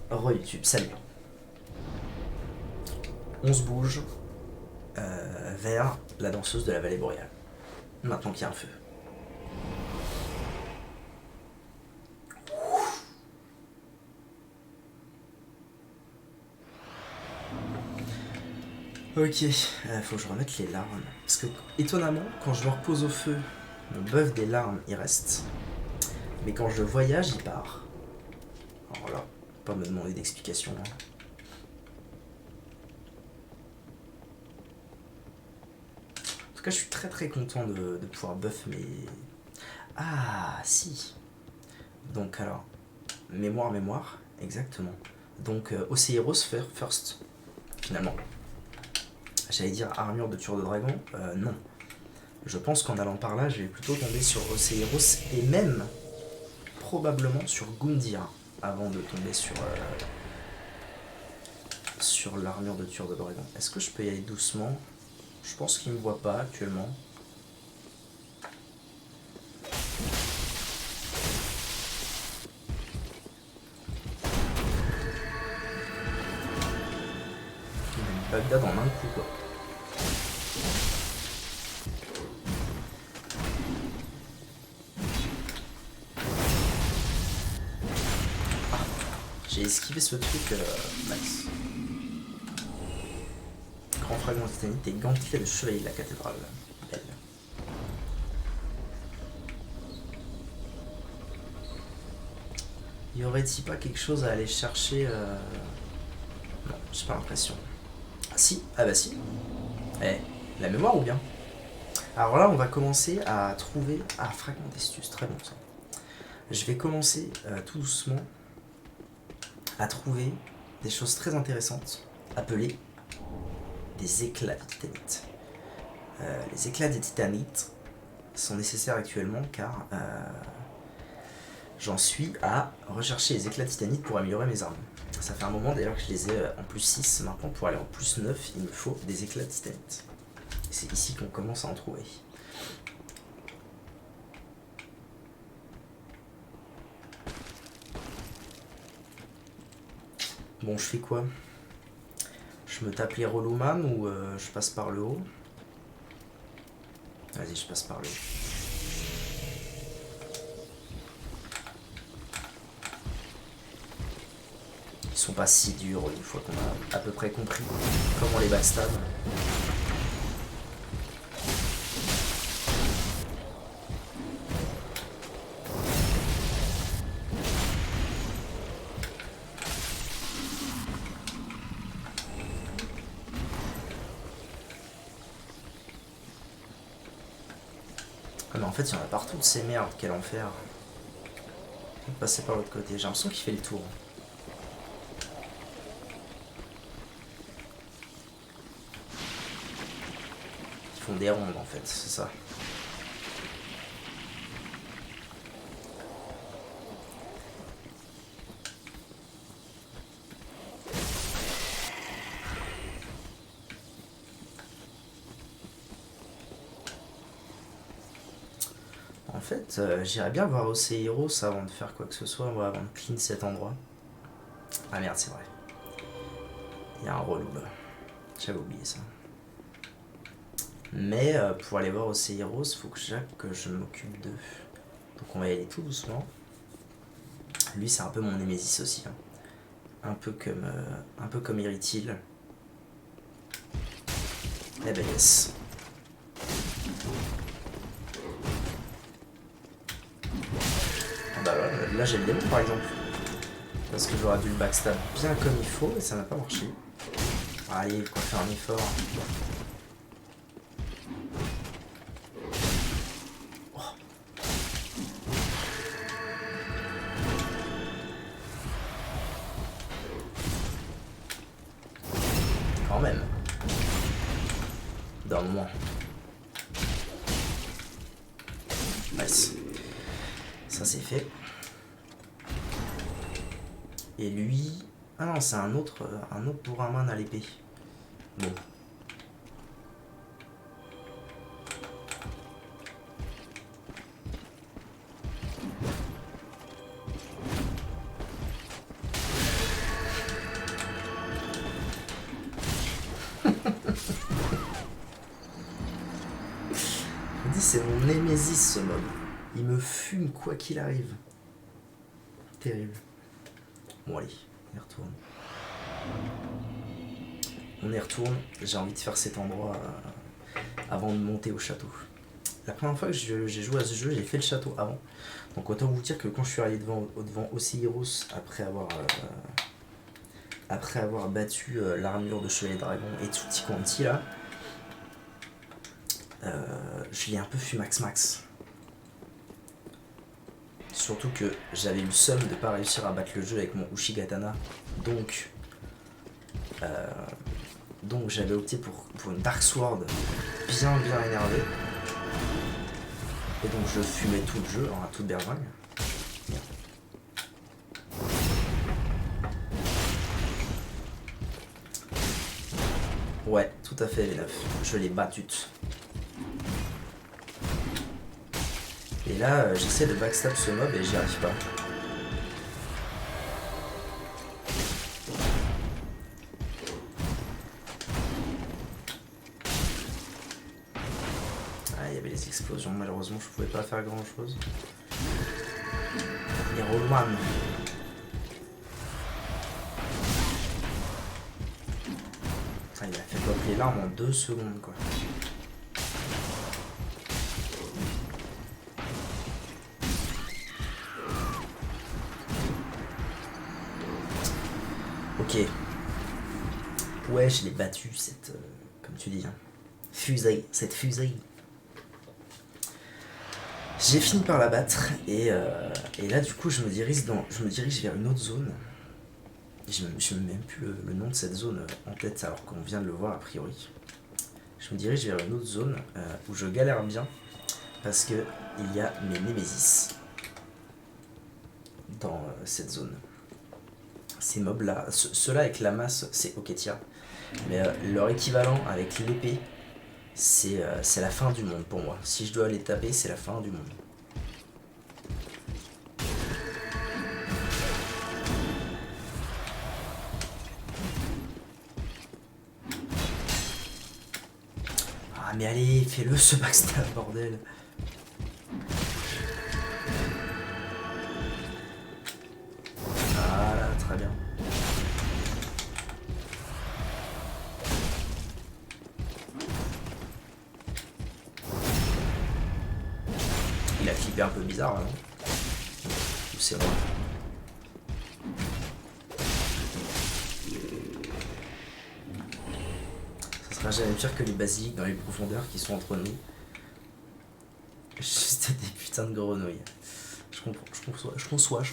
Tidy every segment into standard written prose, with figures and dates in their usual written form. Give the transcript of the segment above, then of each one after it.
Re-YouTube, salut. On se bouge vers la danseuse de la vallée boréale. Maintenant qu'il y a un feu. Ok, faut que je remette les larmes. Parce que, étonnamment, quand je me repose au feu, mon bœuf des larmes, il reste. Mais quand je voyage, il part. Alors là, pas me demander d'explication. Hein. En tout cas, je suis très content de pouvoir buff mes... Ah, si. Donc alors, mémoire, exactement. Donc, Oceiros first, finalement. J'allais dire armure de tueur de dragon, non. Je pense qu'en allant par là, je vais plutôt tomber sur Oceiros et même probablement sur Gundyr avant de tomber sur l'armure de tueur de dragon. Est-ce que je peux y aller doucement? Je pense qu'il ne me voit pas actuellement. Bagdad en un coup quoi. J'ai esquivé ce truc, nice. Grand fragment titanite et gantelet de chevalier de la cathédrale. Belle. Y aurait-il pas quelque chose à aller chercher Non, j'ai pas l'impression. Ah si, ah bah si. Eh, la mémoire ou bien? Alors là, on va commencer à trouver... Ah, fragment d'Estus, très bon ça. Je vais commencer tout doucement à trouver des choses très intéressantes appelées des éclats de titanite. Les éclats de titanite sont nécessaires actuellement car j'en suis à rechercher les éclats de titanite pour améliorer mes armes. Ça fait un moment d'ailleurs que je les ai en plus 6, maintenant pour aller en plus 9, il me faut des éclats de titanite. C'est ici qu'on commence à en trouver. Bon, je fais quoi? Je me tape les Rolloman ou je passe par le haut? Vas-y, je passe par le haut. Ils sont pas si durs une fois qu'on a à peu près compris comment les backstab. Ah mais en fait il y en a partout de ces merdes, quel enfer. On va passer par l'autre côté, j'ai l'impression qu'il fait le tour. Ils font des rondes en fait, c'est ça. En fait, j'irais bien voir Oceiros avant de faire quoi que ce soit, avant de clean cet endroit. Ah merde, c'est vrai. Il y a un relou là. J'avais oublié ça. Mais pour aller voir Oceiros, il faut que je m'occupe d'eux. Donc on va y aller tout doucement. Lui, c'est un peu mon némésis aussi. Hein. Un peu comme Irithil. Eh ben yes. Ah bah là j'ai le démon par exemple. Parce que j'aurais dû le backstab bien comme il faut et ça n'a pas marché. Allez, il faut faire un effort. Oh. Quand même. Dans le moins. Nice. Ça c'est fait. Et lui... Ah non, c'est un autre Bouraman à l'épée. Bon. dis, c'est mon némésis ce mob. Il me fume quoi qu'il arrive. Terrible. Bon allez, on y retourne. On y retourne. J'ai envie de faire cet endroit avant de monter au château. La première fois que j'ai joué à ce jeu, j'ai fait le château avant. Donc autant vous dire que quand je suis arrivé devant Osiris, après avoir battu l'armure de Chevalier Dragon et Tutti Quanti là, je l'ai un peu fumax. Surtout que j'avais eu le seum de pas réussir à battre le jeu avec mon Ushigatana. Donc j'avais opté pour une Dark Sword bien énervée. Et donc je fumais tout le jeu, à toute berzingue. Ouais, tout à fait, les 9. Je l'ai battute. Et là, j'essaie de backstab ce mob et j'y arrive pas. Ah, il y avait les explosions, malheureusement, je pouvais pas faire grand chose. Et Roman. Ah, il a fait pop les larmes en 2 secondes, quoi. Ok. Ouais, je l'ai battu, cette... comme tu dis, hein. Cette fusée. J'ai fini par la battre, et là, du coup, je me dirige vers une autre zone. Je ne mets même plus le nom de cette zone en tête, alors qu'on vient de le voir, a priori. Je me dirige vers une autre zone où je galère bien, parce que il y a mes Némésis dans cette zone. Ces mobs là, ceux-là avec la masse c'est Oketia, mais leur équivalent avec l'épée c'est la fin du monde pour moi. Si je dois les taper, c'est la fin du monde. Ah mais allez, fais-le ce backstab bordel. Voilà, très bien. Il a flippé un peu bizarre là, non? Ou c'est vrai? Ça sera jamais pire que les basiliques dans les profondeurs qui sont entre nous. Juste des putains de grenouilles. Je conçois.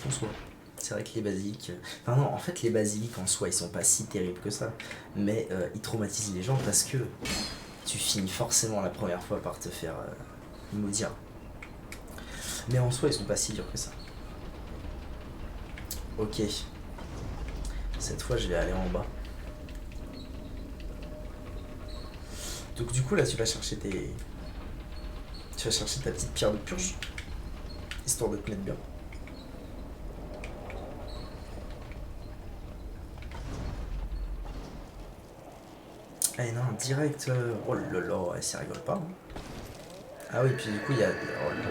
C'est vrai que les basiliques... Enfin non, en fait les basiliques en soi ils sont pas si terribles que ça. Mais ils traumatisent les gens parce que tu finis forcément la première fois par te faire maudire. Mais en soi ils sont pas si durs que ça. Ok. Cette fois je vais aller en bas. Donc du coup là tu vas chercher ta petite pierre de purge. Histoire de te mettre bien. Eh non, direct... Oh là là, ça rigole pas. Hein. Ah oui, puis du coup il y a... Oh là là.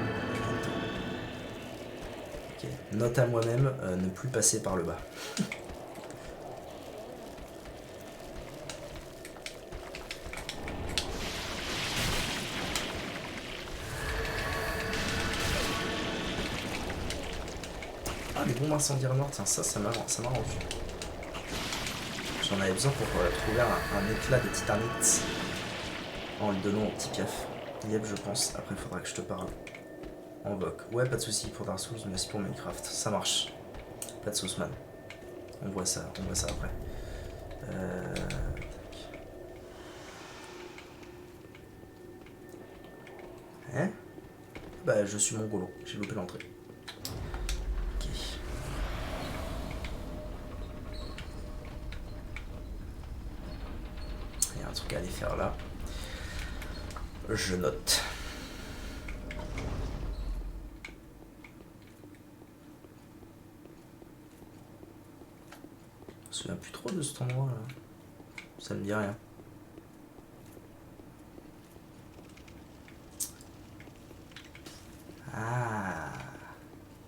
Ok. Note à moi-même, ne plus passer par le bas. Ah, les bombes incendiaires mortes, tiens, ça m'a rendu. J'en avais besoin pour trouver un éclat de titanite en le donnant au petit piaf. Yep, je pense. Après, il faudra que je te parle en voc. Ouais, pas de soucis pour Dark Souls, mais aussi pour Minecraft. Ça marche. Pas de sauce, man. On voit ça après. Hein? Bah, je suis mongolo. J'ai loupé l'entrée. Ok. Il y a un truc à aller faire là. Je note. Je me souviens plus trop de cet endroit là. Ça me dit rien. Ah.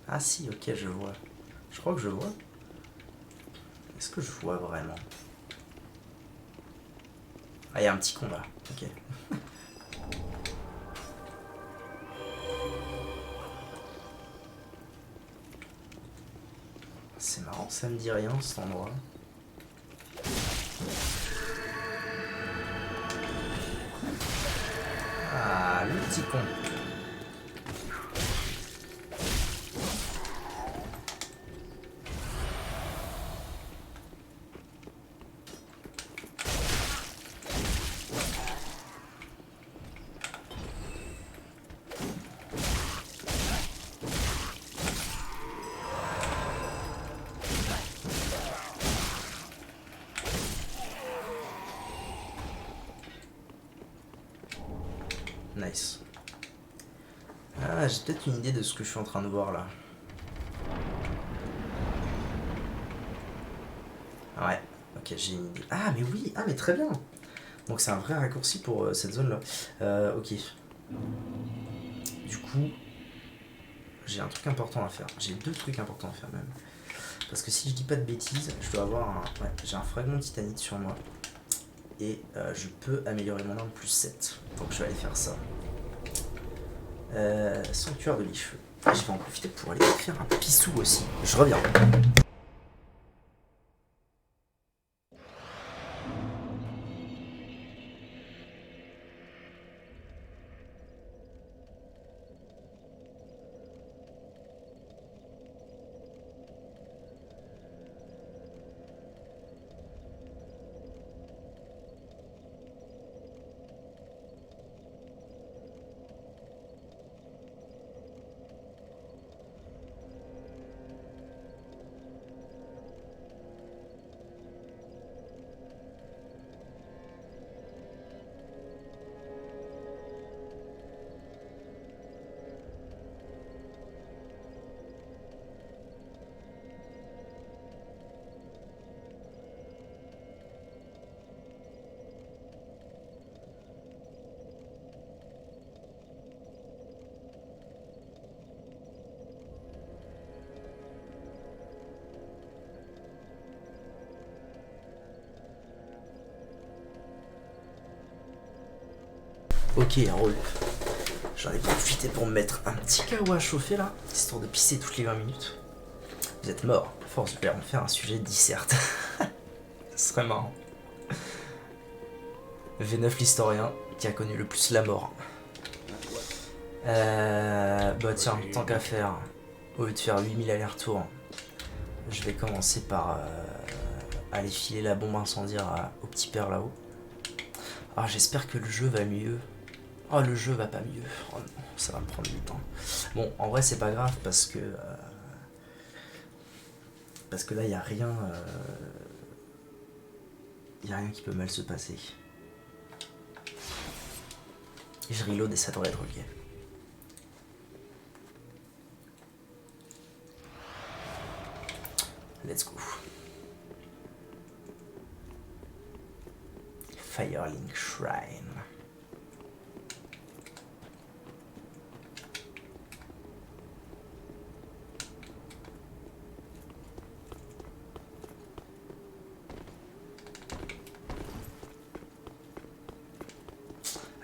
Ah si, ok, je vois. Je crois que je vois. Est-ce que je vois vraiment? Ah, il y a un petit con là. Ok. C'est marrant, ça me dit rien cet endroit. Ah, le petit con. Nice. Ah, j'ai peut-être une idée de ce que je suis en train de voir là. Ouais, ok, j'ai une idée. Ah, mais oui, ah, mais très bien. Donc c'est un vrai raccourci pour cette zone là. Ok. Du coup, j'ai un truc important à faire. J'ai deux trucs importants à faire même. Parce que si je dis pas de bêtises, je dois avoir un... Ouais, j'ai un fragment de titanite sur moi. Et je peux améliorer mon arme plus 7. Donc je vais aller faire ça. Sanctuaire de l'Icheveux. Je vais en profiter pour aller faire un pissou aussi. Je reviens. Ok, roule. J'en ai profité pour me mettre un petit kawa à chauffer là, histoire de pisser toutes les 20 minutes. Vous êtes mort. À force, je vais en faire un sujet disserte. Ce serait marrant. V9 l'historien, qui a connu le plus la mort. Bah tiens, tant qu'à faire, au lieu de faire 8000 allers-retours, je vais commencer par aller filer la bombe incendiaire au petit père là-haut. Alors j'espère que le jeu va mieux. Oh, le jeu va pas mieux. Oh non, ça va me prendre du temps. Bon, en vrai, c'est pas grave parce que là, il y a rien. Il y a rien qui peut mal se passer. Et je reload et ça devrait être ok. Let's go. Firelink Shrine.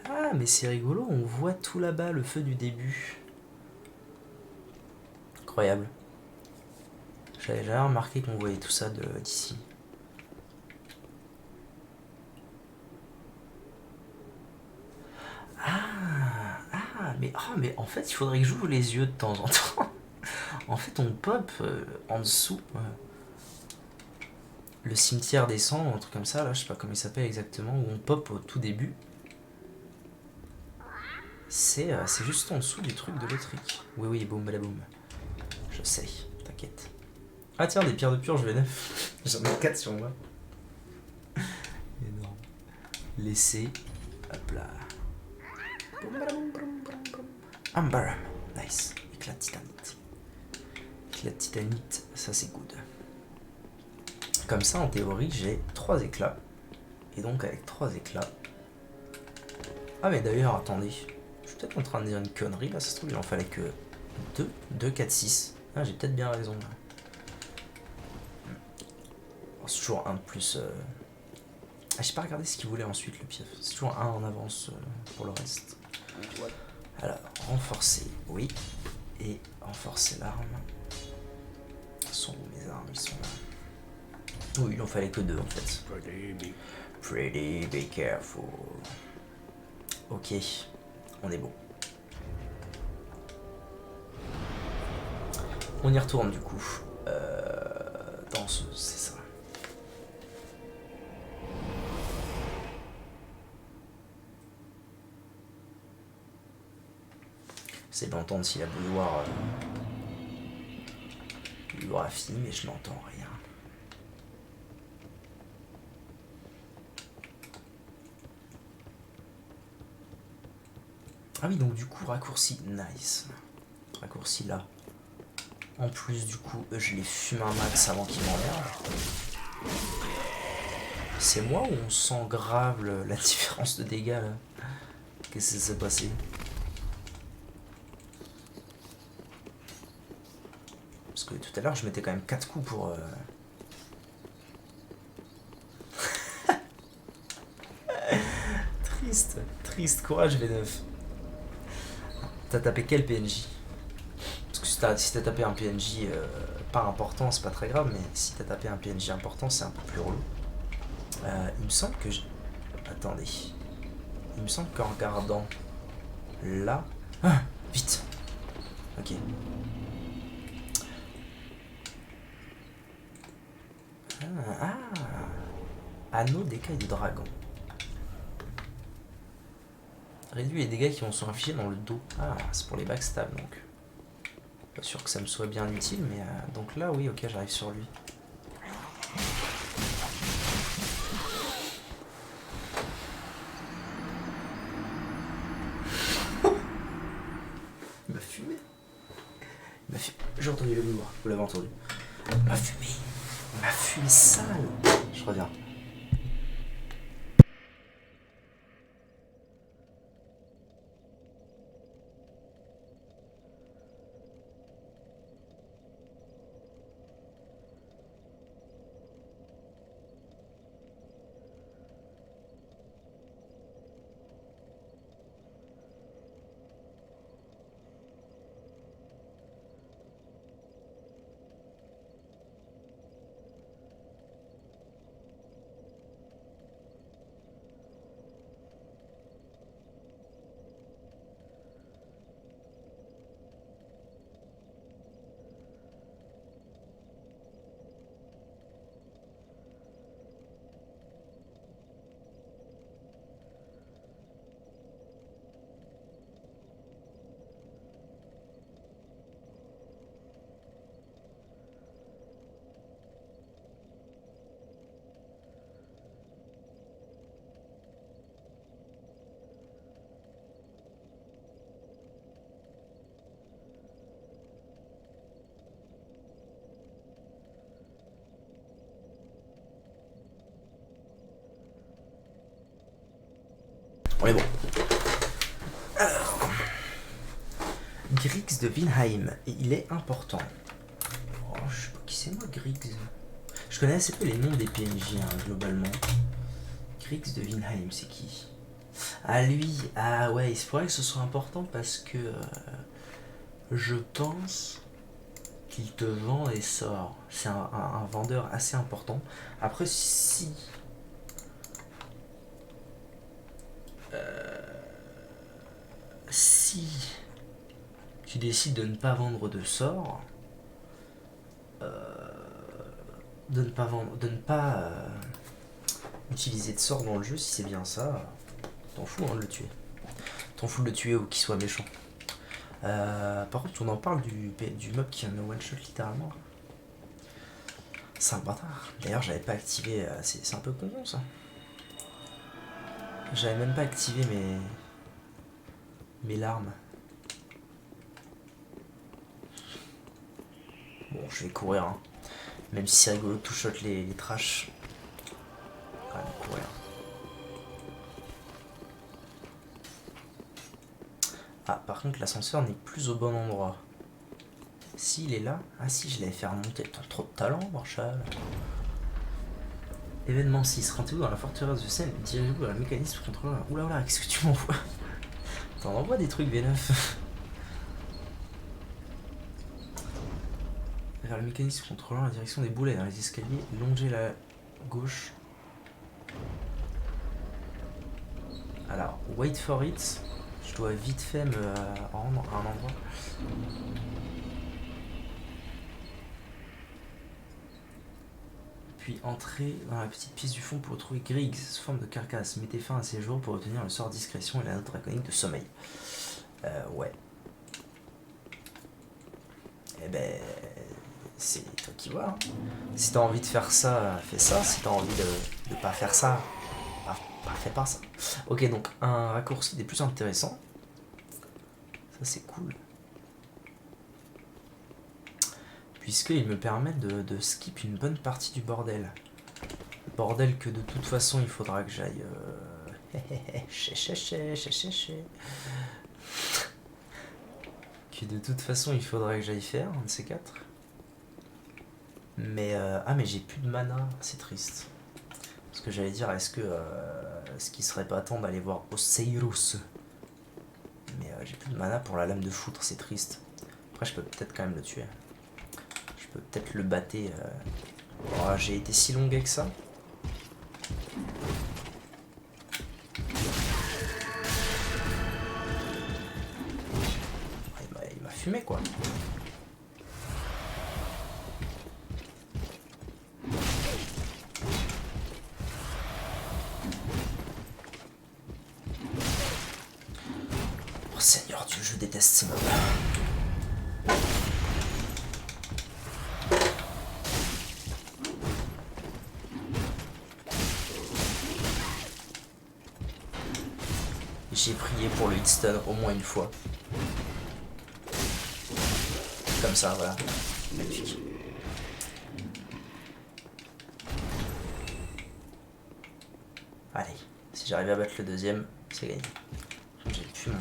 Ah, mais c'est rigolo, on voit tout là-bas le feu du début. Incroyable. J'avais jamais remarqué qu'on voyait tout ça d'ici. Mais en fait, il faudrait que j'ouvre les yeux de temps en temps. En fait, on pop en dessous. Le cimetière des cendres, un truc comme ça, là, je sais pas comment il s'appelle exactement, où on pop au tout début. C'est juste en dessous du truc de l'électrique. Oui, oui, boum, balaboum. Je sais, t'inquiète. Ah tiens, des pierres de purge V9. J'en ai 4 sur moi. Énorme. Laisser. Hop là. Amber. Nice. Éclat de titanite. Éclat de titanite, ça c'est good. Comme ça, en théorie, j'ai 3 éclats. Et donc, avec 3 éclats... Ah, mais d'ailleurs, attendez. Je suis peut-être en train de dire une connerie, là. Ça se trouve, il en fallait que 2, 2, 4, 6. Ah, j'ai peut-être bien raison. C'est toujours 1 de plus. Ah, j'ai pas regardé ce qu'il voulait ensuite, le pief. C'est toujours 1 en avance pour le reste. Alors, renforcer, oui. Et renforcer l'arme. Sont où mes armes? Ils sont là. Oui, il en fallait que 2 en fait. Pretty be careful. Ok, on est bon. On y retourne du coup. Danseuse, c'est ça. C'est d'entendre si la bouilloire a fini, mais je n'entends rien. Ah oui, donc du coup, raccourci, nice. Raccourci là. En plus, du coup, je les fume un max avant qu'ils m'emmerdent. C'est moi ou on sent grave la différence de dégâts là? Qu'est-ce qui s'est passé? Parce que tout à l'heure, je mettais quand même 4 coups pour... Triste, triste, courage V9. T'as tapé quel PNJ? Parce que si t'as tapé un PNJ pas important, c'est pas très grave, mais si t'as tapé un PNJ important, c'est un peu plus relou. Il me semble que... Attendez. Il me semble qu'en regardant là... Ah, vite. Ok. Ah, anneau d'écaille de dragon. Réduit les dégâts qui vont se infliger dans le dos. Ah, c'est pour les backstab donc. Pas sûr que ça me soit bien utile, mais donc là, oui, ok, j'arrive sur lui. Il m'a fumé. Il m'a fumé. J'ai entendu le lourd, vous l'avez entendu. Il m'a fumé. Il m'a fumé sale. Je reviens. On est bon. Alors, Griggs de Vinheim, et il est important. Oh, je sais pas qui c'est moi, Griggs. Je connais assez peu les noms des PNJ, hein, globalement. Griggs de Vinheim, c'est qui? Ah, lui, ah ouais, il faudrait que ce soit important parce que je pense qu'il te vend des sorts. C'est un vendeur assez important. Après, si... si tu décides de ne pas vendre de sorts, de ne pas utiliser de sorts dans le jeu, si c'est bien ça, t'en fous hein, de le tuer. T'en fous de le tuer ou qu'il soit méchant. Par contre, on en parle du mob qui me one-shot littéralement. C'est un bâtard. D'ailleurs, j'avais pas activé. C'est un peu con ça. J'avais même pas activé mes larmes. Bon, je vais courir. Hein. Même si c'est rigolo de two-shot les trash. Quand même courir. Ah, par contre, l'ascenseur n'est plus au bon endroit. Si, il est là. Ah si, je l'avais fait remonter. T'as trop de talent, Marshall. Événement 6. Rendez-vous dans la forteresse de Seine. Dirigez-vous vers le mécanisme contrôlant. Oula, oula, qu'est-ce que tu m'envoies? T'en envoies des trucs, V9. Vers le mécanisme contrôlant la direction des boulets dans les escaliers. Longez la gauche. Alors, wait for it. Je dois vite fait me rendre à un endroit. Puis entrez dans la petite pièce du fond pour retrouver Griggs, sous forme de carcasse. Mettez fin à ses jours pour obtenir le sort discrétion et la note draconique de sommeil. Ouais. Eh ben, c'est toi qui vois. Hein. Si t'as envie de faire ça, fais ça. Si t'as envie de pas faire ça, fais pas ça. Ok, donc un raccourci des plus intéressants. Ça c'est cool. Puisqu'ils me permettent de skip une bonne partie du bordel. Bordel que de toute façon il faudra que j'aille... que de toute façon il faudra que j'aille faire, un de ces quatre. Mais... ah mais j'ai plus de mana, c'est triste. Parce que j'allais dire, est-ce qu'il serait pas temps d'aller voir Oceiros? Mais j'ai plus de mana pour la lame de foutre, c'est triste. Après je peux peut-être quand même le tuer. Je peux peut-être le battre. Oh, j'ai été si longué que ça. Il m'a fumé quoi. Oh Seigneur Dieu, je déteste ces mobs. J'ai prié pour le hitstun au moins une fois. Comme ça, voilà. Magnifique. Allez, si j'arrive à battre le deuxième, c'est gagné. J'ai plus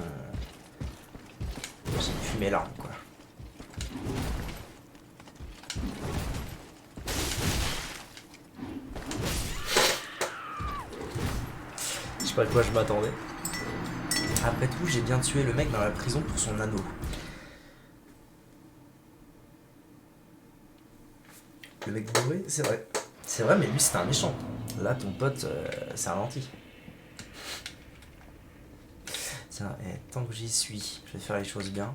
mes larmes, quoi. Je sais pas à quoi je m'attendais. Après tout, j'ai bien tué le mec dans la prison pour son anneau. Le mec bourré, c'est vrai. C'est vrai, mais lui, c'était un méchant. Là, ton pote, c'est un lentille. Tiens, tant que j'y suis, je vais faire les choses bien.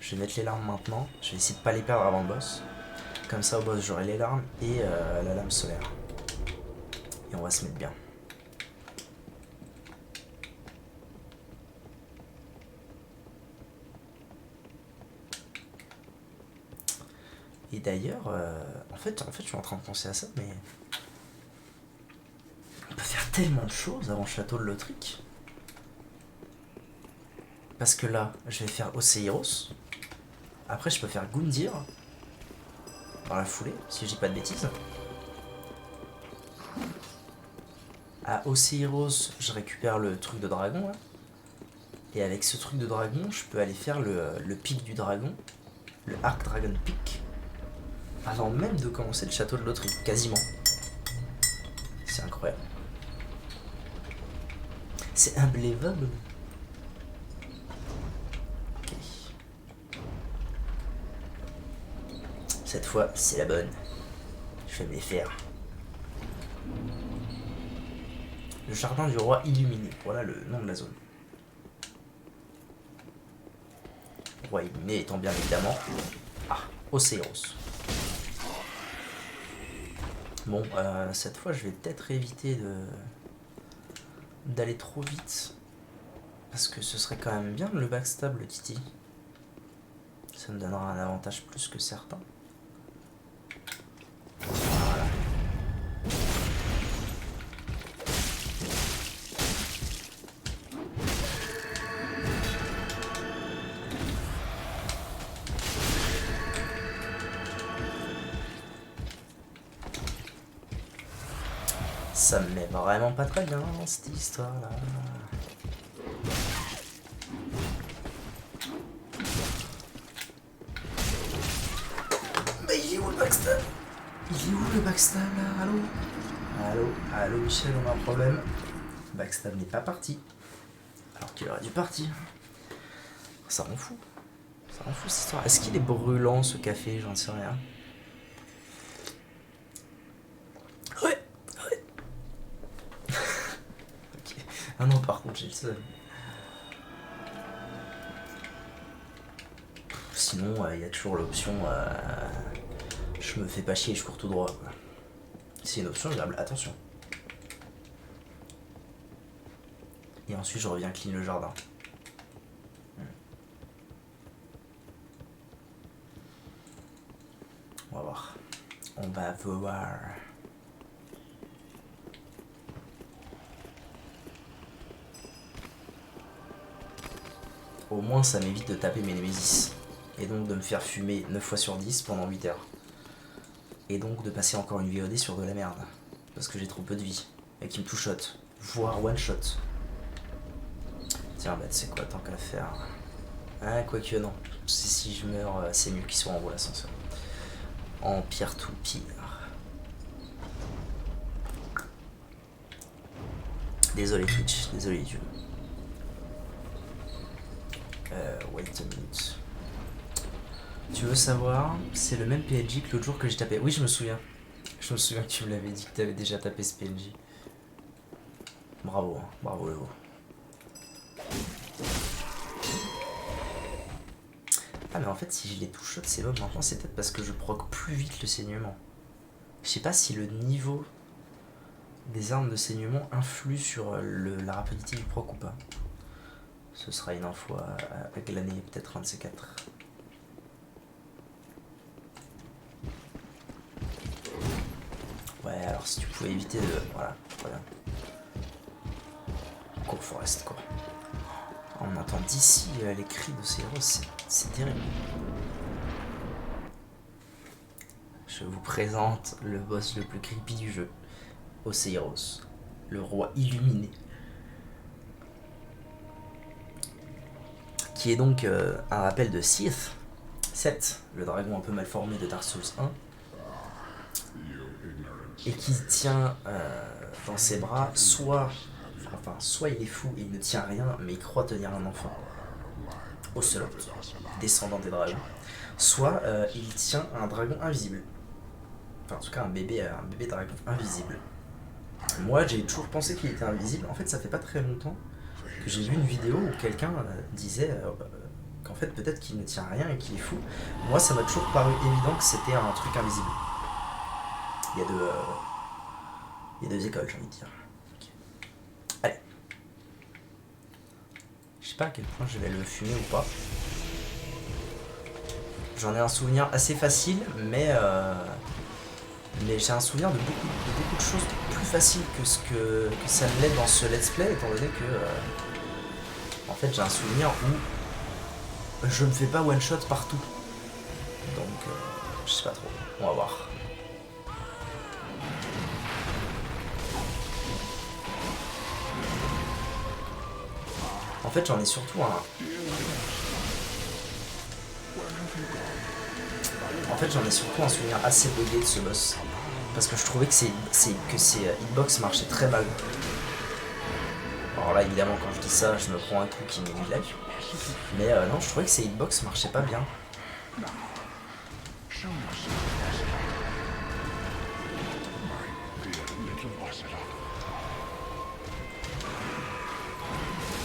Je vais mettre les larmes maintenant. Je vais essayer de pas les perdre avant le boss. Comme ça, au boss, j'aurai les larmes et la lame solaire. Et on va se mettre bien. Et d'ailleurs, en fait, je suis en train de penser à ça, mais on peut faire tellement de choses avant le château de Lothric. Parce que là, je vais faire Oceiros. Après, je peux faire Gundyr dans la foulée, si je dis pas de bêtises. À Oceiros, je récupère le truc de dragon. Là. Et avec ce truc de dragon, je peux aller faire le pic du dragon, le Arc Dragon Peak. Avant même de commencer le château de Lothric, quasiment. C'est incroyable. C'est unbelievable. Ok. Cette fois, c'est la bonne. Je vais me les faire. Le jardin du roi illuminé. Voilà le nom de la zone. Le roi illuminé étant bien évidemment... Ah, Oceiros. Bon, cette fois, je vais peut-être éviter d'aller trop vite. Parce que ce serait quand même bien de le backstab, le Titi. Ça me donnera un avantage plus que certains. Voilà. Ça me met vraiment pas très bien cette histoire là. où le backstab là? Allô? Allô Michel, on a un problème. Backstab n'est pas parti. Alors qu'il aurait dû partir. Ça rend fou. Ça rend fou cette histoire. Est-ce qu'il est brûlant ce café? J'en sais rien. Ouais. Ok. Ah non, par contre, j'ai le seul. Sinon, il y a toujours l'option je me fais pas chier et je cours tout droit. C'est une option agréable. Attention. Et ensuite, je reviens clean le jardin. On va voir. On va voir. Au moins, ça m'évite de taper mes Nemesis. Et donc de me faire fumer 9 fois sur 10 pendant 8 heures. Et donc de passer encore une VOD sur de la merde. Parce que j'ai trop peu de vie. Et qui me two-shot. Voire one-shot. Tiens, bah tu sais quoi, tant qu'à faire. Ah, quoique non. Si je meurs, c'est mieux qu'ils soient en haut l'ascenseur. En pire tout pire. Désolé Twitch, désolé YouTube. Wait a minute. Tu veux savoir, c'est le même PNJ que l'autre jour que j'ai tapé. Oui, je me souviens. Je me souviens que tu me l'avais dit que tu avais déjà tapé ce PNJ. Bravo, hein. Bravo Evo. Ah mais en fait si je les touche ces mobs maintenant c'est peut-être parce que je proc plus vite le saignement. Je sais pas si le niveau des armes de saignement influe sur la rapidité du proc ou pas. Ce sera une info à glaner peut-être un de ces quatre. Ouais alors si tu pouvais éviter de... Voilà, voilà. Cours Forest quoi. On entend d'ici les cris de ces héros, c'est terrible. Je vous présente le boss le plus creepy du jeu, Oceiros, le roi illuminé. Qui est donc un rappel de Sith, 7, le dragon un peu mal formé de Dark Souls 1, et qui tient dans ses bras soit il est fou et il ne tient rien, mais il croit tenir un enfant, Ocelot, descendant des dragons, soit il tient un dragon invisible. Enfin, en tout cas, un bébé dragon invisible. Moi, j'ai toujours pensé qu'il était invisible. En fait, ça fait pas très longtemps que j'ai vu une vidéo où quelqu'un disait qu'en fait, peut-être qu'il ne tient rien et qu'il est fou. Moi, ça m'a toujours paru évident que c'était un truc invisible. Il y a deux écoles, j'ai envie de dire. Okay. Allez. Je sais pas à quel point je vais le fumer ou pas. J'en ai un souvenir assez facile, mais j'ai un souvenir de beaucoup de choses plus faciles que ça ne l'est dans ce let's play, étant donné que en fait j'ai un souvenir où je me fais pas one shot partout. Donc je sais pas trop, on va voir. En fait j'en ai surtout un... En fait, j'en ai surtout un souvenir assez bugué de ce boss. Parce que je trouvais que ces hitbox marchaient très mal. Alors là, évidemment, quand je dis ça, je me prends un coup qui met une life. Mais non, je trouvais que ces hitbox marchaient pas bien.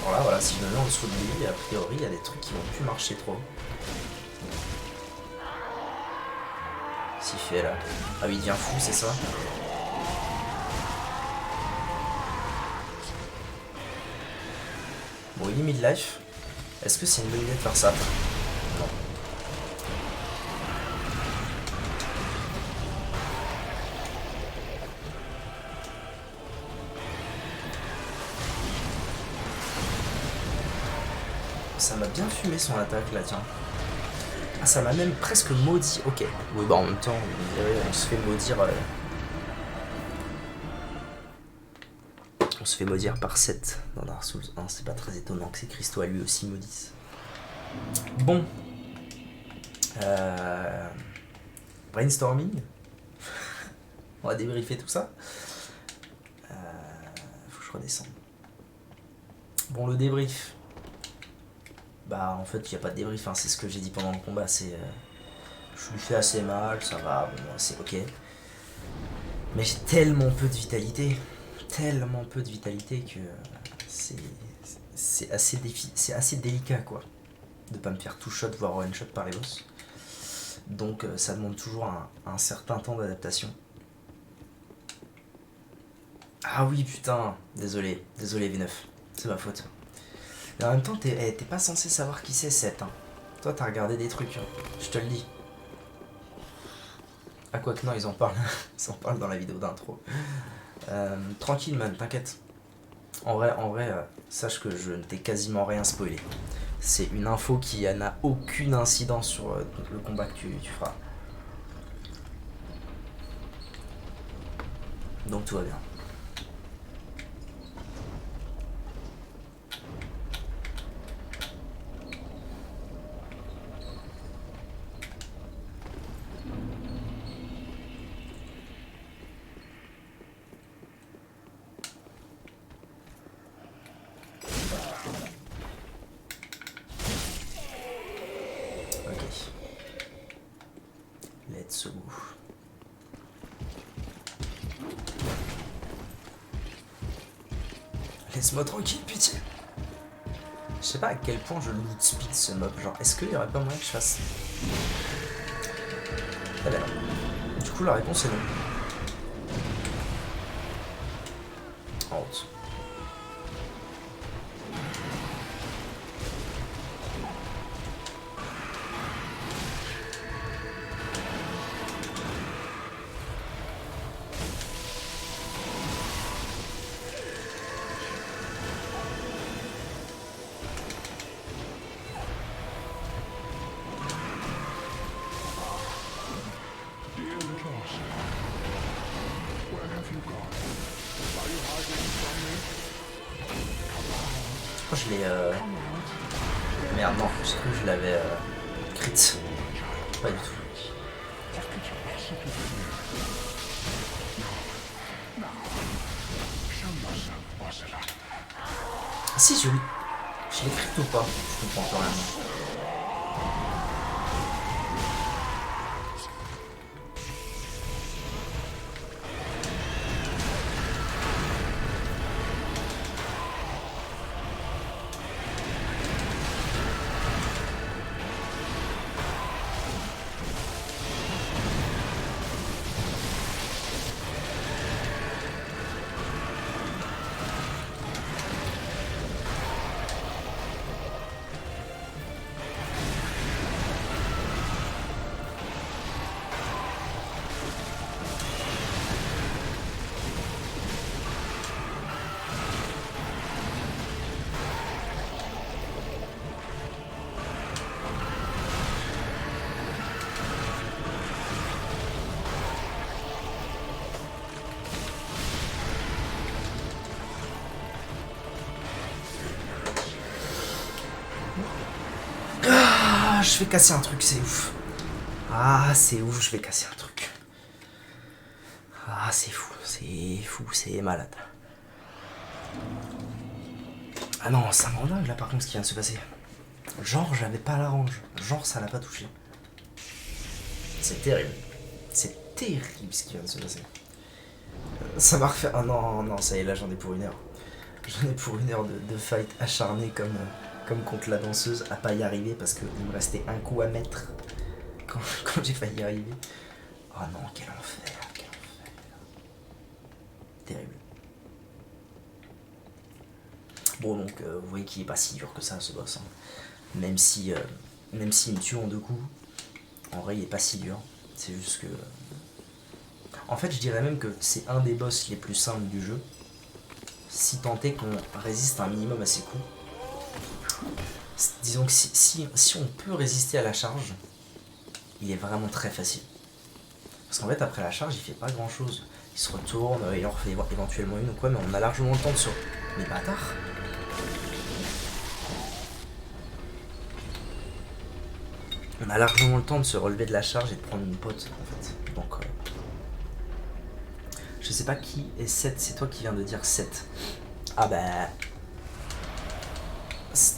Alors là, voilà, si je me mets en dessous de lui, a priori, il y a des trucs qui vont plus marcher trop. S'il fait là. Ah oui, il devient fou, c'est ça? Bon, il est mid-life. Est-ce que c'est une bonne idée de faire ça? Non. Ça m'a bien fumé son attaque là, tiens. Ah, ça m'a même presque maudit. Ok. Oui, bah en même temps, on se fait maudire. On se fait maudire par 7 dans Dark Souls 1. C'est pas très étonnant que ces cristaux à lui aussi maudissent. Bon. Brainstorming. On va débriefer tout ça. Faut que je redescende. Bon, le débrief. Bah, en fait, il n'y a pas de débrief, hein, c'est ce que j'ai dit pendant le combat. C'est. Je lui fais assez mal, ça va, bon, c'est ok. Mais j'ai tellement peu de vitalité. Tellement peu de vitalité que. C'est assez délicat, quoi. De pas me faire tout shot, voire one shot par les boss. Donc, ça demande toujours un certain temps d'adaptation. Ah oui, putain, désolé V9, c'est ma faute. Mais en même temps, t'es pas censé savoir qui c'est Seth. Hein. Toi, t'as regardé des trucs, hein. Je te le dis. Ah, quoi que non, ils en parlent, ils en parlent dans la vidéo d'intro. Tranquille, man, t'inquiète. En vrai, sache que je ne t'ai quasiment rien spoilé. C'est une info qui n'a aucune incidence sur le combat que tu feras. Donc tout va bien. Let's go. Laisse-moi tranquille, pitié. Je sais pas à quel point je loot speed ce mob. Genre, est-ce qu'il y aurait pas moyen que je fasse. Ah ben non. Du coup, la réponse est non. Honte. Je l'ai Merde, non, j'ai cru que je l'avais crit. Pas du tout. Ah si, je l'ai crit ou pas? Je comprends quand même. Ah, je vais casser un truc, c'est ouf. Ah, c'est ouf, je vais casser un truc. Ah, c'est fou, c'est malade. Ah non, ça me rend dingue là par contre ce qui vient de se passer. Genre, j'avais pas la range. Genre, ça l'a pas touché. C'est terrible. C'est terrible ce qui vient de se passer. Ça m'a refait. Ah non, non, ça y est, là j'en ai pour une heure. J'en ai pour une heure de fight acharné comme contre la danseuse à pas y arriver parce qu'il me restait un coup à mettre quand j'ai failli y arriver. Oh non, quel enfer, quel enfer. Terrible. Bon, donc vous voyez qu'il est pas si dur que ça ce boss. Hein. Même s'il me tue en 2 coups, en vrai il est pas si dur. C'est juste que. En fait, je dirais même que c'est un des boss les plus simples du jeu. Si tant est qu'on résiste un minimum à ses coups. Disons que si on peut résister à la charge, il est vraiment très facile. Parce qu'en fait, après la charge, il fait pas grand chose. Il se retourne, il en refait éventuellement une ou quoi, mais on a largement le temps de se. Mais bâtard! On a largement le temps de se relever de la charge et de prendre une pote, en fait. Donc, Je sais pas qui est 7, c'est toi qui viens de dire 7. Ah bah...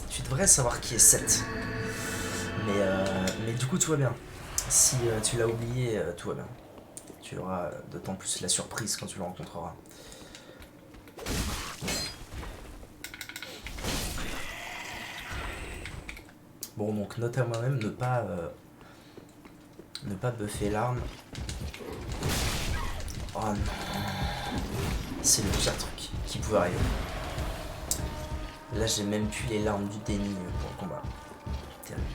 Tu devrais savoir qui est 7. Mais du coup, tout va bien. Si tu l'as oublié, tout va bien. Tu auras d'autant plus la surprise quand tu le rencontreras. Bon, donc note à moi-même ne pas buffer l'arme. Oh non. C'est le pire truc qui pouvait arriver. Là, j'ai même plus les larmes du déni pour le combat. Terrible.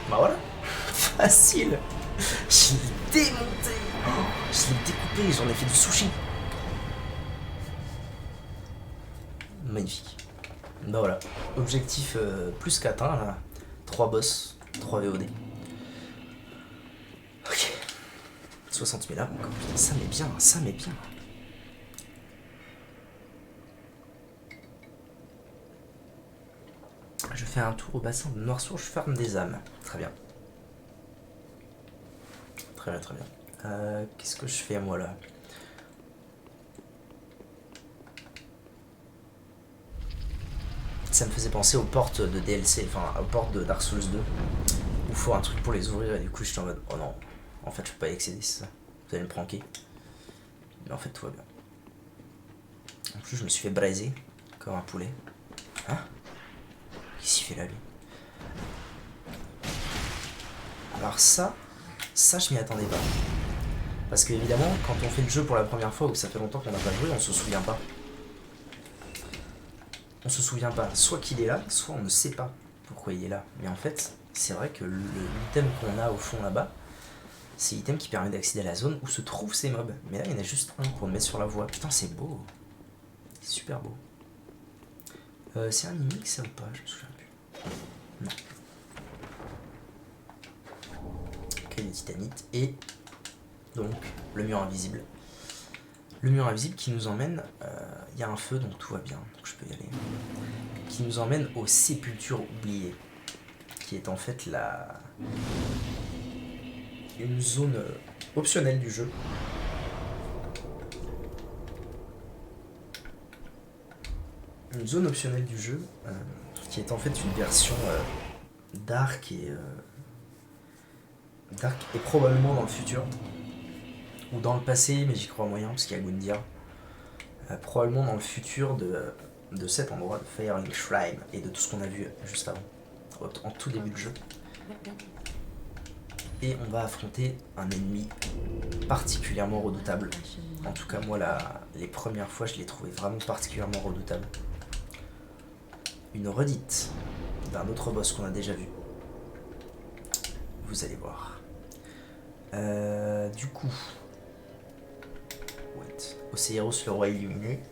Bah voilà, facile. Je l'ai démonté. Je l'ai découpé, j'en ai fait du sushi. Magnifique. Bah voilà, objectif plus qu'atteint là. 3 boss, 3 VOD. Ok. 60 000 âmes encore. Ça m'est bien, ça m'est bien. Je fais un tour au bassin de Noirsour, je ferme des âmes. Très bien. Très bien, très bien. Qu'est-ce que je fais moi là? Ça me faisait penser aux portes de DLC, enfin aux portes de Dark Souls 2. Où il faut un truc pour les ouvrir et du coup j'étais en mode oh non, en fait je peux pas y accéder, c'est ça. Vous allez me pranker. Mais en fait tout va bien. En plus je me suis fait braiser comme un poulet. Hein? Qu'est-ce qu'il fait là lui? Alors ça je m'y attendais pas. Parce que évidemment quand on fait le jeu pour la première fois ou que ça fait longtemps qu'on n'a pas joué, on se souvient pas. On se souvient pas, soit qu'il est là, soit on ne sait pas pourquoi il est là. Mais en fait, c'est vrai que l'item qu'on a au fond là-bas, c'est l'item qui permet d'accéder à la zone où se trouvent ces mobs. Mais là, il y en a juste un pour le mettre sur la voie. Putain, c'est beau. C'est super beau. C'est un mimique ça ou pas? Je me souviens plus. Non. Ok, des titanites. Et donc, le mur invisible. Le mur invisible qui nous emmène... Il y a un feu, donc tout va bien. Donc je peux y aller. Qui nous emmène aux sépultures oubliées. Qui est en fait une zone optionnelle du jeu. Une zone optionnelle du jeu qui est en fait une version dark et probablement dans le futur ou dans le passé, mais j'y crois moyen parce qu'il y a Gundyr. Probablement dans le futur de cet endroit, de Firelink Shrine et de tout ce qu'on a vu juste avant, en tout début de jeu. Et on va affronter un ennemi particulièrement redoutable. En tout cas, moi, les premières fois, je l'ai trouvé vraiment particulièrement redoutable. Une redite d'un autre boss qu'on a déjà vu. Vous allez voir. Du coup... Océros, le roi illuminé.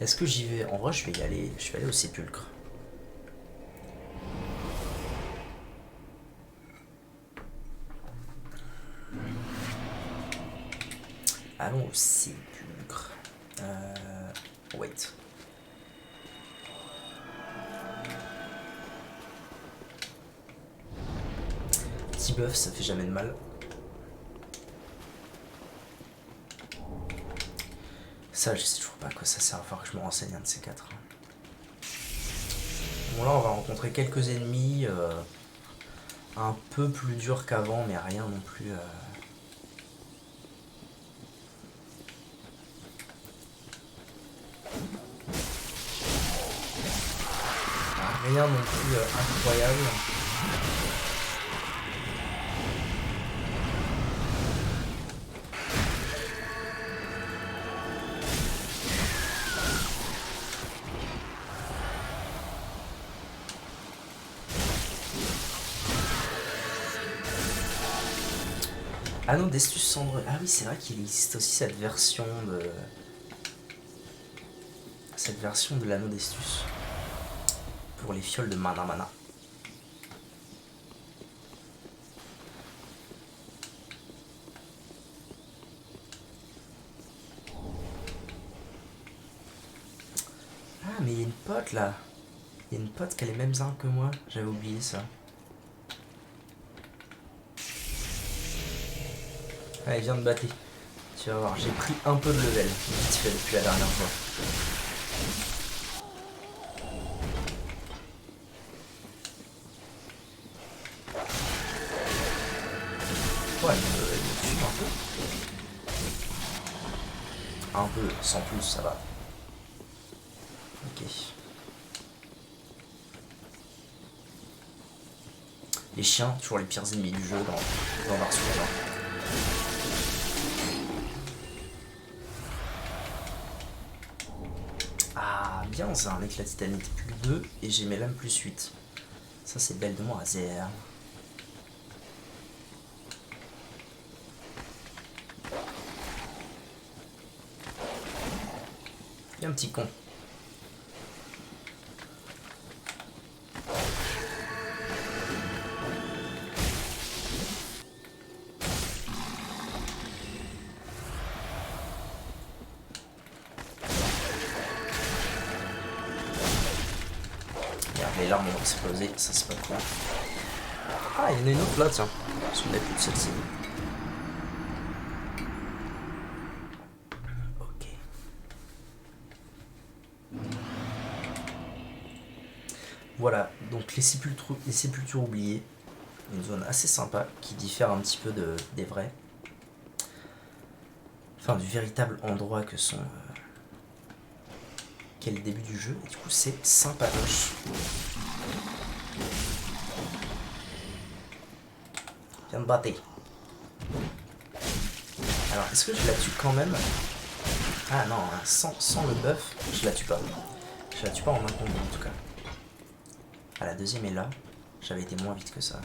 Est-ce que j'y vais? En vrai, je vais y aller. Je vais aller au sépulcre. Allons au sépulcre. Wait. petit buff, ça fait jamais de mal. Ça, je sais toujours pas à quoi ça sert, il va falloir que je me renseigne un de ces quatre. Bon, là, on va rencontrer quelques ennemis un peu plus durs qu'avant, mais rien non plus. Rien non plus incroyable. Anneau d'Estus cendreux. Ah oui, c'est vrai qu'il existe aussi cette version de... l'anneau d'Estus. Pour les fioles de mana mana. Ah, mais il y a une pote là. Il y a une pote qui a les mêmes armes que moi. J'avais oublié ça. Ah, il vient de battre. Tu vas voir, j'ai pris un peu de level. Vite fait depuis la dernière fois. Ouais, elle me fume un peu. Un peu, sans plus, ça va. Ok. Les chiens, toujours les pires ennemis du jeu dans Dark Souls. Ah, bien, c'est un éclat titanite plus 2 et j'ai mes lames plus 8. Ça, c'est belle de moi, Azer. Il y a un petit con. Regarde, les larmes vont exploser, ça c'est pas cool. Ah, il y en a une autre là, tiens. Je me souvenais plus de celle-ci. Ok. Voilà, donc les sépultures oubliées. Une zone assez sympa qui diffère un petit peu des vrais. Enfin, du véritable endroit que sont... qu'est le début du jeu. Et du coup, c'est sympatoche. Viens de battre. Alors, est-ce que je la tue quand même? Ah non, hein, sans le buff, je la tue pas. Je la tue pas en un combo en tout cas. Ah, la deuxième est là. J'avais été moins vite que ça.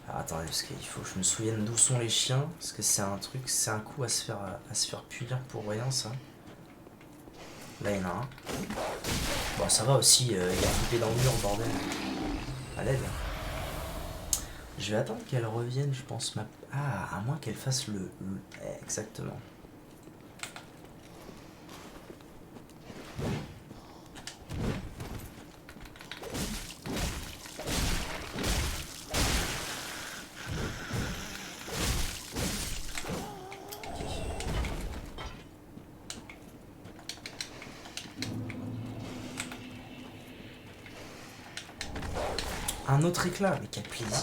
Alors, attendez, parce qu'il faut que je me souvienne d'où sont les chiens. Parce que c'est un truc, c'est un coup à se faire punir pour rien, ça. Là, il y en a un. Bon, ça va aussi, il a flippé dans le mur, bordel. À l'aide. Je vais attendre qu'elle revienne, je pense. Ah, à moins qu'elle fasse le... Exactement. Un autre éclat, mais quel plaisir.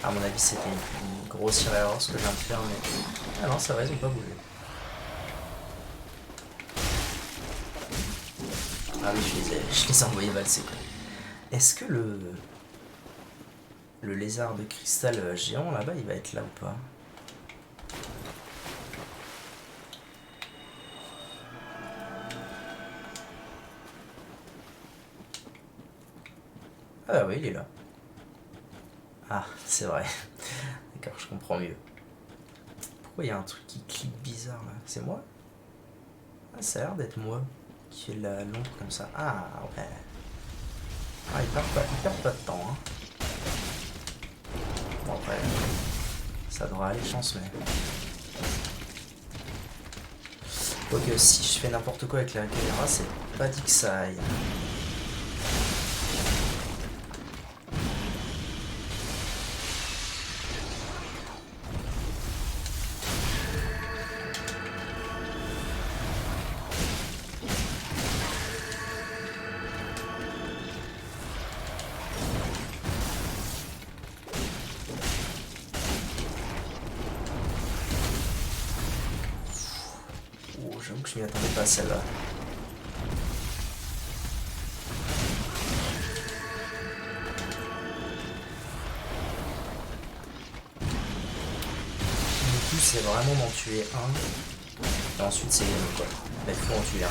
À mon avis, c'était une grossière erreur ce que je viens de faire, mais... Ah non, ça va, ils ont pas bougé. Ah oui, je les ai envoyés valser, quoi. Est-ce que le lézard de cristal géant, là-bas, il va être là ou pas? Ah oui, il est là. Ah, c'est vrai. D'accord, je comprends mieux. Pourquoi il y a un truc qui clique bizarre là? C'est moi? Ah, ça a l'air d'être moi qui fait la l'ombre comme ça. Ah, ouais. Ah, il perd pas de temps, hein. Bon, après, ça devrait aller, chance, mais... Quoique si je fais n'importe quoi avec la caméra, c'est pas dit que ça aille. J'avoue que je m'y attendais pas à celle-là. Du coup, c'est vraiment d'en tuer un. Et ensuite, c'est quoi. Bah, il faut en tuer un.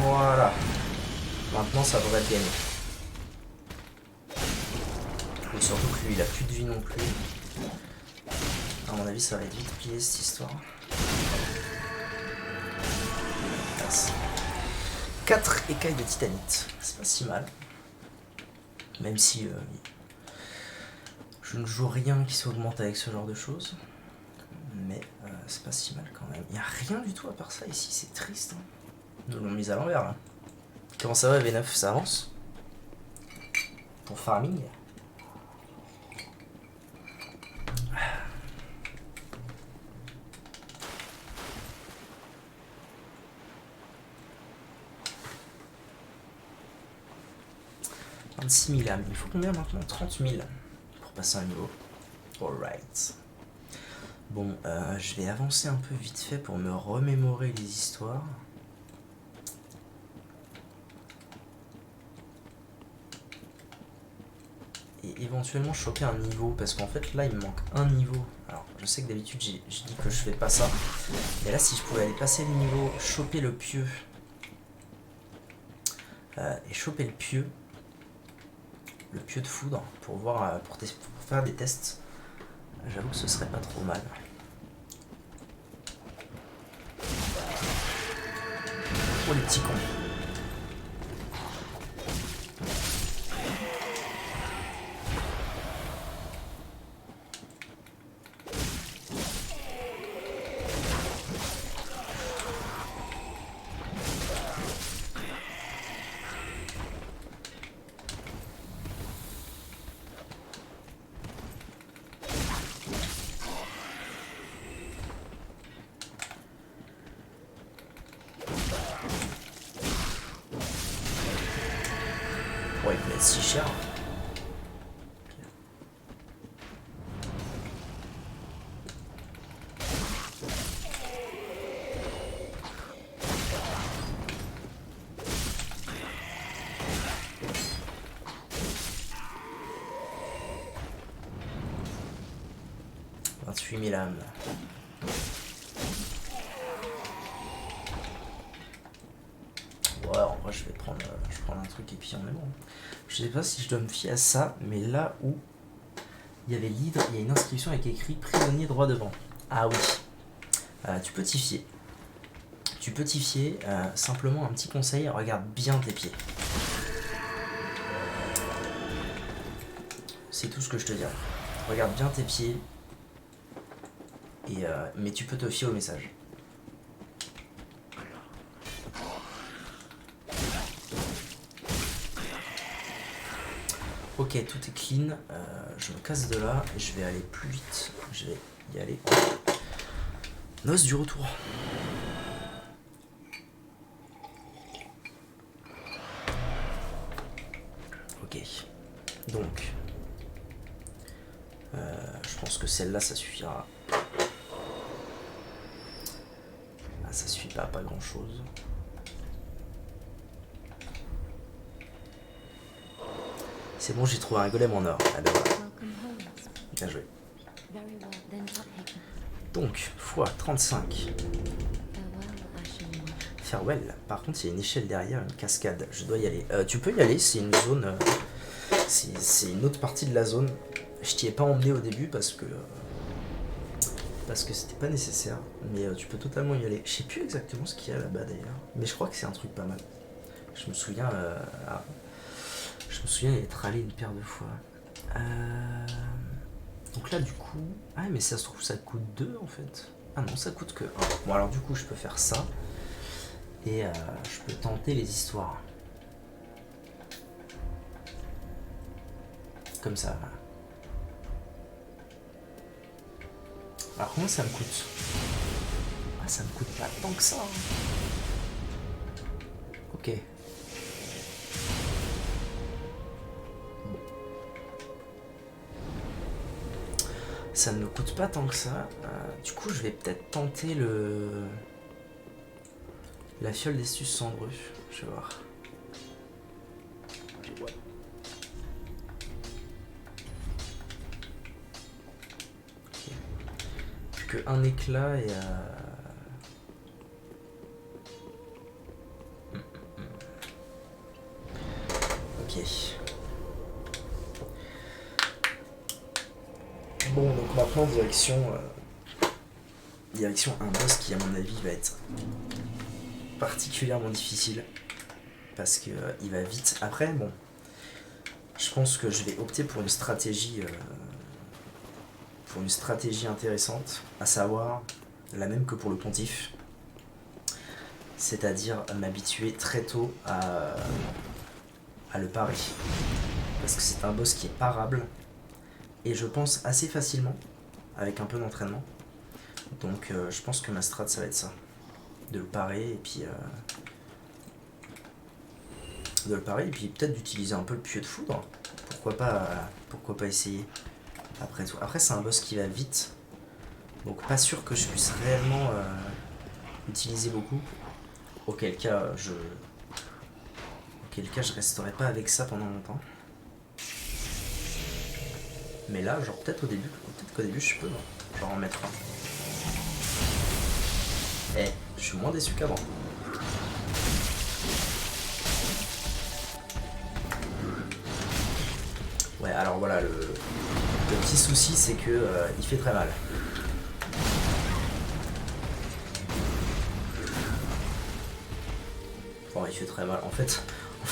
Voilà. Maintenant, ça devrait être gagné. Et surtout que lui, il a plus de vie non plus. À mon avis, ça va être vite plié cette histoire. Passe. 4 écailles de titanite. C'est pas si mal. Même si je ne joue rien qui s'augmente avec ce genre de choses. Mais c'est pas si mal quand même. Il n'y a rien du tout à part ça ici, c'est triste. Hein. Nous l'ont mise à l'envers là. Comment ça va V9, ça avance? Ton farming? « 26 000 âmes. Il faut combien maintenant? 30 000 pour passer un niveau. Alright. Bon, je vais avancer un peu vite fait pour me remémorer les histoires. Et éventuellement choper un niveau, parce qu'en fait là il me manque un niveau. Alors je sais que d'habitude j'ai dit que je fais pas ça, mais là si je pouvais aller passer le niveau, choper le pieu, et choper le pieu de foudre pour voir pour faire des tests, j'avoue que ce serait pas trop mal. Oh les petits cons. Oh, il peut être si cher. « 28 000 âmes. » Ouais, en vrai, je vais prendre un truc et puis on est bon. Je sais pas si je dois me fier à ça, mais là où il y avait l'hydre, il y a une inscription avec écrit prisonnier droit devant. Ah oui. Tu peux t'y fier. Tu peux t'y fier. Simplement, un petit conseil, regarde bien tes pieds. C'est tout ce que je te dirais. Regarde bien tes pieds. Et, mais tu peux te fier au message. Ok, tout est clean. Je me casse de là et je vais aller plus vite. Je vais y aller. Noce du retour. Ok. Donc. Je pense que celle-là, ça suffira. Ah, ça suffit pas à grand-chose. C'est bon, j'ai trouvé un golem en or. Ah ben voilà. Bien joué. Donc, x 35. Farewell. Par contre, il y a une échelle derrière, une cascade. Je dois y aller. Tu peux y aller, c'est une zone... c'est une autre partie de la zone. Je t'y ai pas emmené au début parce que c'était pas nécessaire. Mais tu peux totalement y aller. Je sais plus exactement ce qu'il y a là-bas d'ailleurs. Mais je crois que c'est un truc pas mal. Je me souviens... je me souviens être allé une paire de fois. Donc là, du coup... Ah, mais ça se trouve, ça coûte 2 en fait. Ah non, ça coûte que 1. Bon, alors du coup, je peux faire ça. Et je peux tenter les histoires. Comme ça. Alors, comment ça me coûte? Ah, ça me coûte pas tant que ça. Ok. Ça ne me coûte pas tant que ça. Du coup, je vais peut-être tenter la fiole d'Estus cendreux. Je vais voir. Ok. Plus que un éclat et... Ok. Bon, donc maintenant, direction un boss qui, à mon avis, va être particulièrement difficile. Parce que il va vite. Après, bon, je pense que je vais opter pour une stratégie intéressante, à savoir la même que pour le pontife. C'est-à-dire m'habituer très tôt à le parer. Parce que c'est un boss qui est parable. Et je pense assez facilement, avec un peu d'entraînement. Donc je pense que ma strat, ça va être ça. De le parer et puis... peut-être d'utiliser un peu le pieu de foudre. Pourquoi pas essayer. Après tout. Après, c'est un boss qui va vite. Donc pas sûr que je puisse réellement utiliser beaucoup. Auquel cas, je resterai pas avec ça pendant longtemps. Mais là, genre peut-être qu'au début, je peux genre en mettre un. Eh, je suis moins déçu qu'avant. Ouais, alors voilà, le petit souci, c'est que il fait très mal. Bon, il fait très mal. En fait,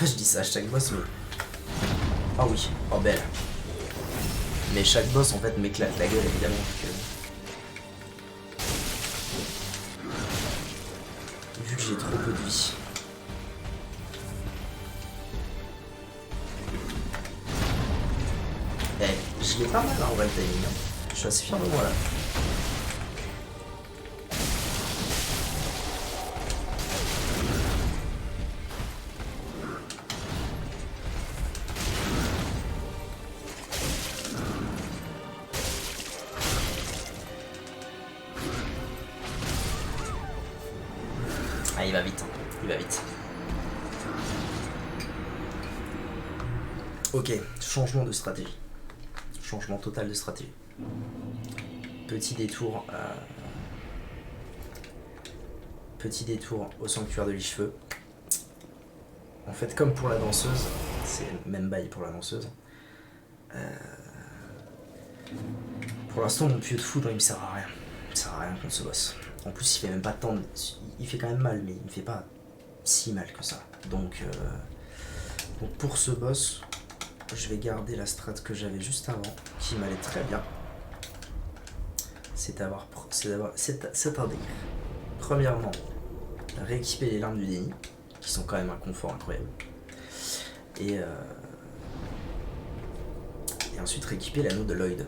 je dis ça à chaque boss, mais... Ah oui, oh belle. Mais chaque boss, en fait, m'éclate la gueule, évidemment. Vu que j'ai trop peu de vie. Eh, je l'ai pas mal en vrai le timing. Je suis assez fier de moi là. Ah, il va vite, il va vite. Ok, changement de stratégie. Changement total de stratégie. Petit détour au sanctuaire de Lichefeu. En fait, comme pour la danseuse, c'est le même bail pour la danseuse. Pour l'instant, mon pieu de foudre, il me sert à rien. Il me sert à rien contre ce boss. En plus, il fait même pas tant de... Il fait quand même mal, mais il me fait pas si mal que ça. Donc pour ce boss, je vais garder la strat que j'avais juste avant, qui m'allait très bien. C'est-à-dire, premièrement, rééquiper les larmes du déni, qui sont quand même un confort incroyable. Et ensuite rééquiper l'anneau de Lloyd.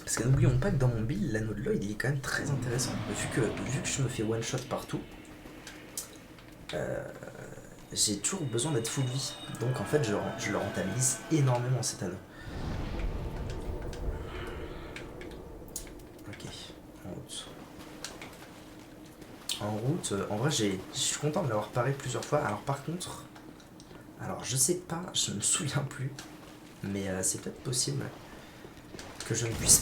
Parce que n'oublions pas que dans mon build, l'anneau de Lloyd, il est quand même très intéressant. Vu que je me fais one shot partout, j'ai toujours besoin d'être full vie. Donc en fait, je le rentabilise énormément cet anneau. Ok, en route. En vrai, je suis content de l'avoir paré plusieurs fois. Alors par contre, je sais pas, je me souviens plus, mais c'est peut-être possible que je ne puisse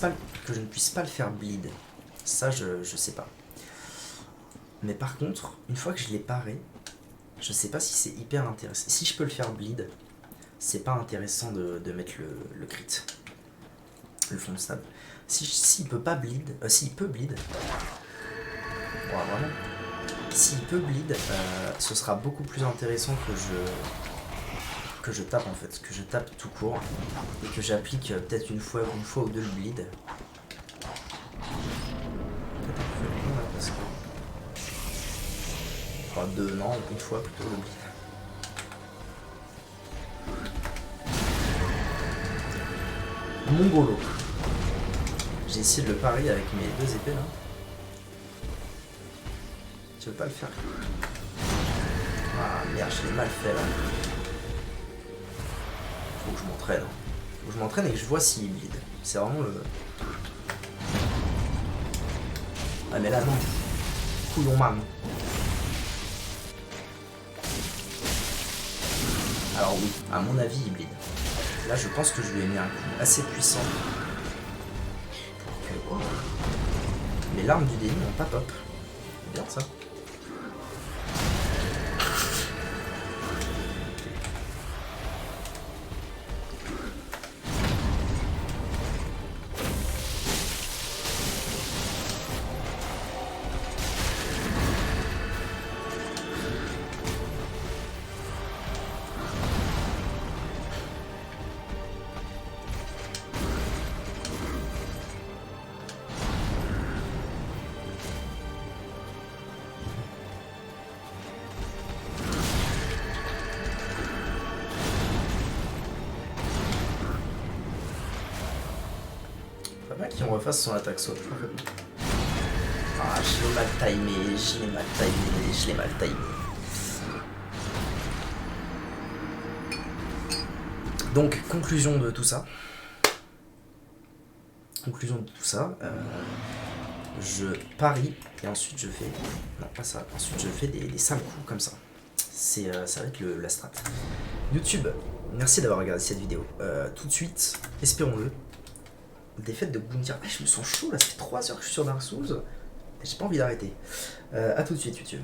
pas le faire bleed. Ça, je sais pas. Mais par contre, une fois que je l'ai paré, je sais pas si c'est hyper intéressant. Si je peux le faire bleed, c'est pas intéressant de mettre le crit. Le fond de stab. S'il peut pas bleed, s'il peut bleed, ouais, vraiment, s'il peut bleed, ce sera beaucoup plus intéressant que je tape en fait, que je tape tout court et que j'applique peut-être une fois ou deux le bleed. Peut-être un peu long là parce que. Enfin deux, non, une fois plutôt le bleed. Mongolo. J'ai essayé de le parer avec mes deux épées là. Tu veux pas le faire? Ah merde, je l'ai mal fait là. Faut que je m'entraîne. Faut que je m'entraîne et que je vois s'il bleed. C'est vraiment le. Ah mais là non. Couillon man. Alors oui, à mon avis il bleed. Là je pense que je lui ai mis un coup assez puissant. Pour que. Oh. Les larmes du déni n'ont pas pop. C'est bien ça. Pas qu'il refasse son attaque saut. Ah, je l'ai mal timé, je l'ai mal timé. Donc, conclusion de tout ça. Je parie et ensuite je fais. Non, pas ça. Ensuite je fais des sales coups comme ça. Ça va être la strat. YouTube, merci d'avoir regardé cette vidéo. Tout de suite, espérons-le. Défaite de Gundyr. Ah, je me sens chaud là, ça fait 3 heures que je suis sur Dark Souls. J'ai pas envie d'arrêter. A tout de suite, YouTube.